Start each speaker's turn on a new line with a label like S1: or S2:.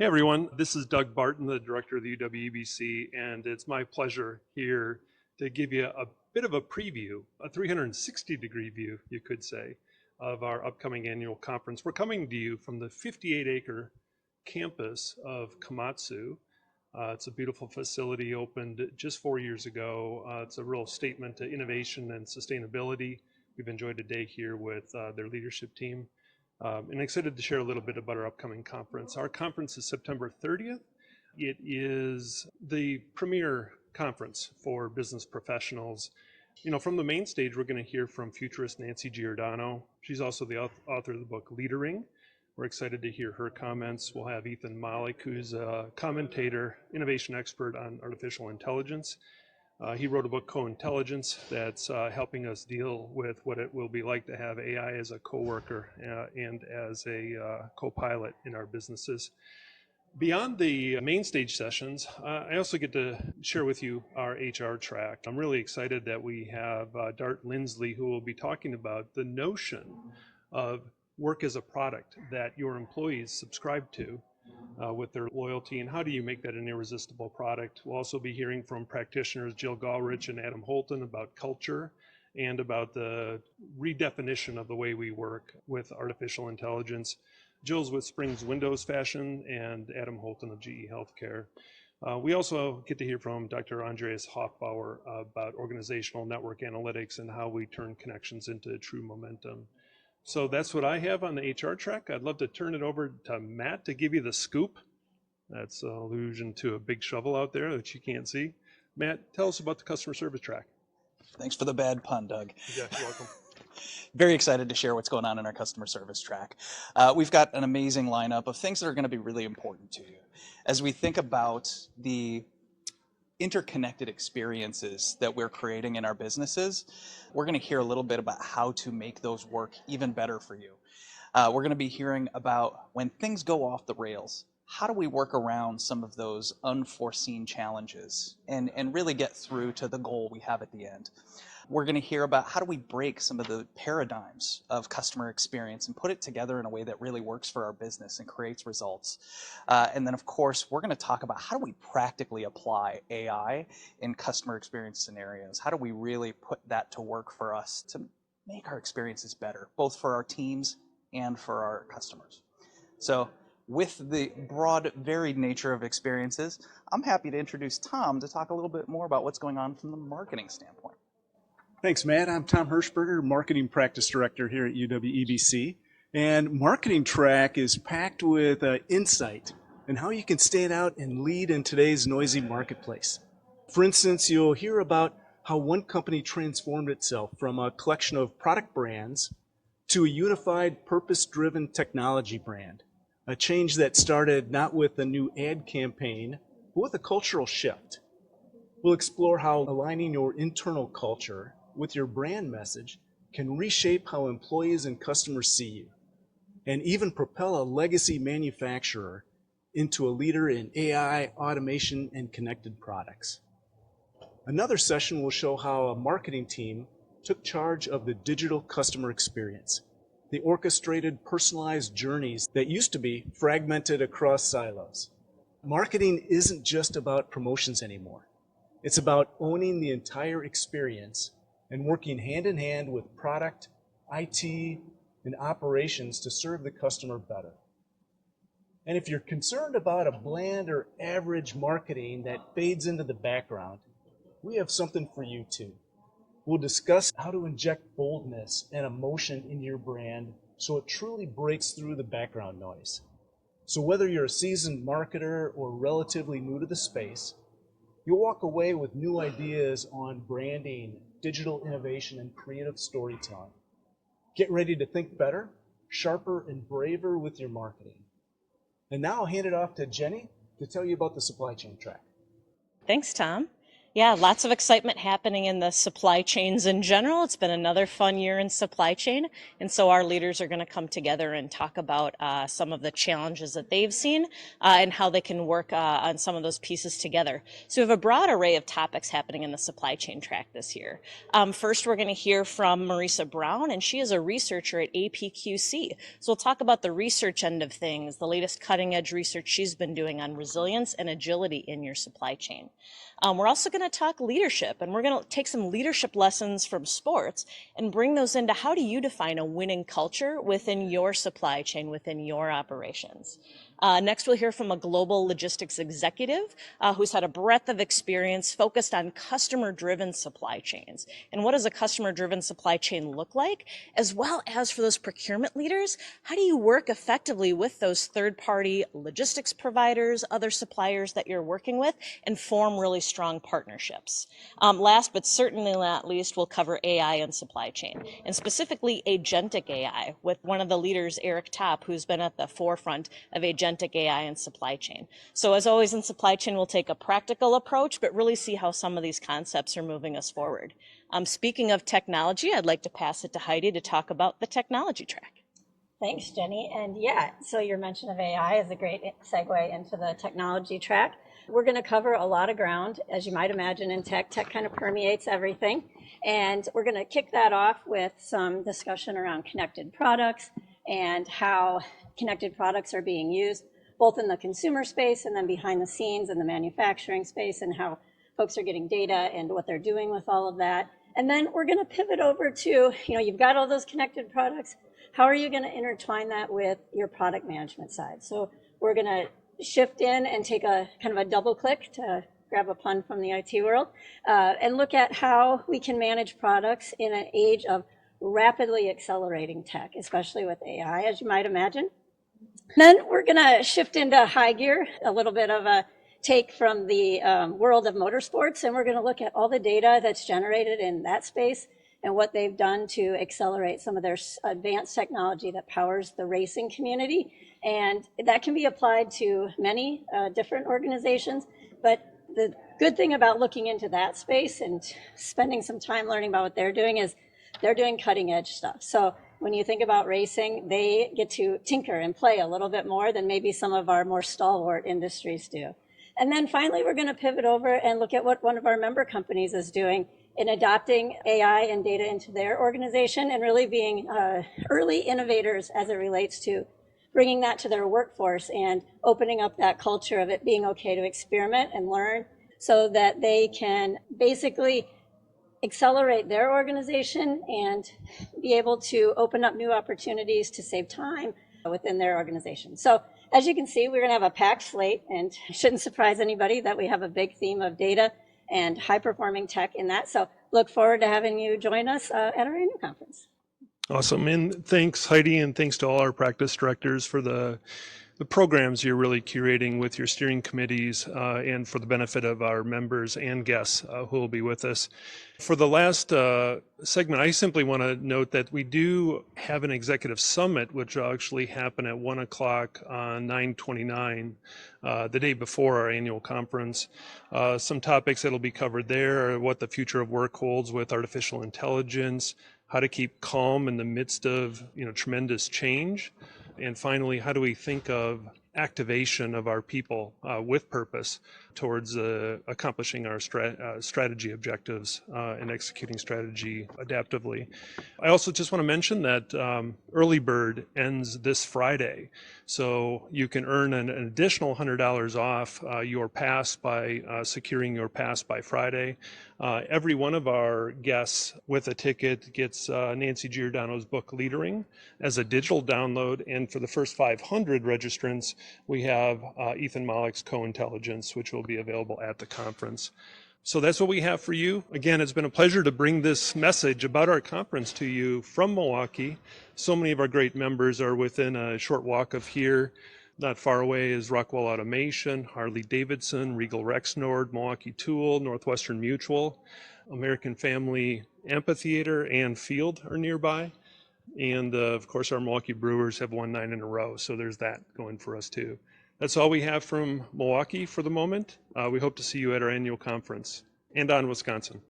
S1: Hey everyone, this is Doug Barton, the director of the UWEBC, and it's my pleasure here to give you a bit of a preview, a 360-degree view, you could say, of our upcoming annual conference. We're coming to you from the 58-acre campus of Komatsu. It's a beautiful facility, opened just 4 years ago. It's a real statement to innovation and sustainability. We've enjoyed a day here with their leadership team. And excited to share a little bit about our upcoming conference. Our conference is September 30th. It is the premier conference for business professionals. You know, from the main stage, we're going to hear from futurist Nancy Giordano. She's also the author of the book Leadering. We're excited to hear her comments. We'll have Ethan Malik, who's a commentator, innovation expert on artificial intelligence. He wrote a book, Co-Intelligence, that's helping us deal with what it will be like to have AI as a coworker and as a co-pilot in our businesses. Beyond the main stage sessions, I also get to share with you our HR track. I'm really excited that we have Dart Lindsley, who will be talking about the notion of work as a product that your employees subscribe to with their loyalty, and how do you make that an irresistible product. We'll also be hearing from practitioners Jill Gallrich and Adam Holton about culture and about the redefinition of the way we work with artificial intelligence. Jill's with Springs Windows Fashion and Adam Holton of GE Healthcare. We also get to hear from Dr. Andreas Hoffbauer about organizational network analytics and how we turn connections into true momentum. So that's what I have on the HR track. I'd love to turn it over to Matt to give you the scoop. That's an allusion to a big shovel out there that you can't see. Matt, tell us about the customer service track.
S2: Thanks for the bad pun, Doug.
S1: Yeah, you're welcome.
S2: Very excited to share what's going on in our customer service track. We've got an amazing lineup of things that are going to be really important to you. As we think about the interconnected experiences that we're creating in our businesses, we're going to hear a little bit about how to make those work even better for you. We're going to be hearing about when things go off the rails, how do we work around some of those unforeseen challenges and really get through to the goal we have at the end. We're going to hear about how do we break some of the paradigms of customer experience and put it together in a way that really works for our business and creates results. And then, of course, we're going to talk about how do we practically apply AI in customer experience scenarios? How do we really put that to work for us to make our experiences better, both for our teams and for our customers? So with the broad, varied nature of experiences, I'm happy to introduce Tom to talk a little bit more about what's going on from the marketing standpoint.
S3: Thanks, Matt. I'm Tom Hirschberger, Marketing Practice Director here at UWEBC. And Marketing Track is packed with insight and how you can stand out and lead in today's noisy marketplace. For instance, you'll hear about how one company transformed itself from a collection of product brands to a unified, purpose-driven technology brand. A change that started not with a new ad campaign, but with a cultural shift. We'll explore how aligning your internal culture with your brand message can reshape how employees and customers see you, and even propel a legacy manufacturer into a leader in AI, automation, and connected products. Another session will show how a marketing team took charge of the digital customer experience, the orchestrated, personalized journeys that used to be fragmented across silos. Marketing isn't just about promotions anymore. It's about owning the entire experience and working hand in hand with product, IT, and operations to serve the customer better. And if you're concerned about a bland or average marketing that fades into the background, we have something for you too. We'll discuss how to inject boldness and emotion in your brand so it truly breaks through the background noise. So whether you're a seasoned marketer or relatively new to the space, you'll walk away with new ideas on branding, digital innovation, and creative storytelling. Get ready to think better, sharper, and braver with your marketing. And now I'll hand it off to Jenny to tell you about the supply chain track.
S4: Thanks, Tom. Yeah, lots of excitement happening in the supply chains in general. It's been another fun year in supply chain. And so our leaders are going to come together and talk about some of the challenges that they've seen and how they can work on some of those pieces together. So we have a broad array of topics happening in the supply chain track this year. First, we're going to hear from Marisa Brown, and she is a researcher at APQC. So we'll talk about the research end of things, the latest cutting edge research she's been doing on resilience and agility in your supply chain. We're also going to talk leadership, and we're going to take some leadership lessons from sports and bring those into how do you define a winning culture within your supply chain, within your operations. Next, we'll hear from a global logistics executive who's had a breadth of experience focused on customer-driven supply chains. And what does a customer-driven supply chain look like? As well as for those procurement leaders, how do you work effectively with those third-party logistics providers, other suppliers that you're working with, and form really strong partnerships? Last but certainly not least, we'll cover AI and supply chain, and specifically agentic AI with one of the leaders, Eric Topp, who's been at the forefront of agentic AI and supply chain. So as always in supply chain, we'll take a practical approach, but really see how some of these concepts are moving us forward. Speaking of technology, I'd like to pass it to Heidi to talk about the technology track.
S5: Thanks, Jenny. And yeah, so your mention of AI is a great segue into the technology track. We're going to cover a lot of ground. As you might imagine in tech kind of permeates everything. And we're going to kick that off with some discussion around connected products and how connected products are being used both in the consumer space and then behind the scenes in the manufacturing space, and how folks are getting data and what they're doing with all of that. And then we're going to pivot over to, you've got all those connected products. How are you going to intertwine that with your product management side? So we're going to shift in and take a kind of a double click, to grab a pun from the IT world, and look at how we can manage products in an age of rapidly accelerating tech, especially with AI, as you might imagine. Then we're going to shift into high gear, a little bit of a take from the world of motorsports, and we're going to look at all the data that's generated in that space and what they've done to accelerate some of their advanced technology that powers the racing community. And that can be applied to many different organizations. But the good thing about looking into that space and spending some time learning about what they're doing is they're doing cutting edge stuff. So when you think about racing, they get to tinker and play a little bit more than maybe some of our more stalwart industries do. And then finally, we're going to pivot over and look at what one of our member companies is doing in adopting AI and data into their organization and really being early innovators as it relates to bringing that to their workforce and opening up that culture of it being okay to experiment and learn, so that they can basically accelerate their organization and be able to open up new opportunities to save time within their organization. So as you can see, we're going to have a packed slate, and it shouldn't surprise anybody that we have a big theme of data and high-performing tech in that. So look forward to having you join us at our annual conference.
S1: Awesome. And thanks, Heidi, and thanks to all our practice directors for the programs you're really curating with your steering committees and for the benefit of our members and guests who will be with us. For the last segment, I simply want to note that we do have an executive summit, which will actually happen at 1 o'clock on 9/29, the day before our annual conference. Some topics that will be covered there are what the future of work holds with artificial intelligence, how to keep calm in the midst of tremendous change, and finally, how do we think of activation of our people with purpose towards accomplishing our strategy objectives and executing strategy adaptively. I also just want to mention that Early Bird ends this Friday, so you can earn an additional $100 off your pass by securing your pass by Friday. Every one of our guests with a ticket gets Nancy Giordano's book Leadering as a digital download, and for the first 500 registrants, we have Ethan Mollick's Co-Intelligence, which will be available at the conference. So that's what we have for you. Again, it's been a pleasure to bring this message about our conference to you from Milwaukee. So many of our great members are within a short walk of here. Not far away is Rockwell Automation, Harley Davidson, Regal Rexnord, Milwaukee Tool, Northwestern Mutual, American Family Amphitheater and Field are nearby. And of course, our Milwaukee Brewers have won 9 in a row, so there's that going for us too. That's all we have from Milwaukee for the moment. We hope to see you at our annual conference. and on Wisconsin.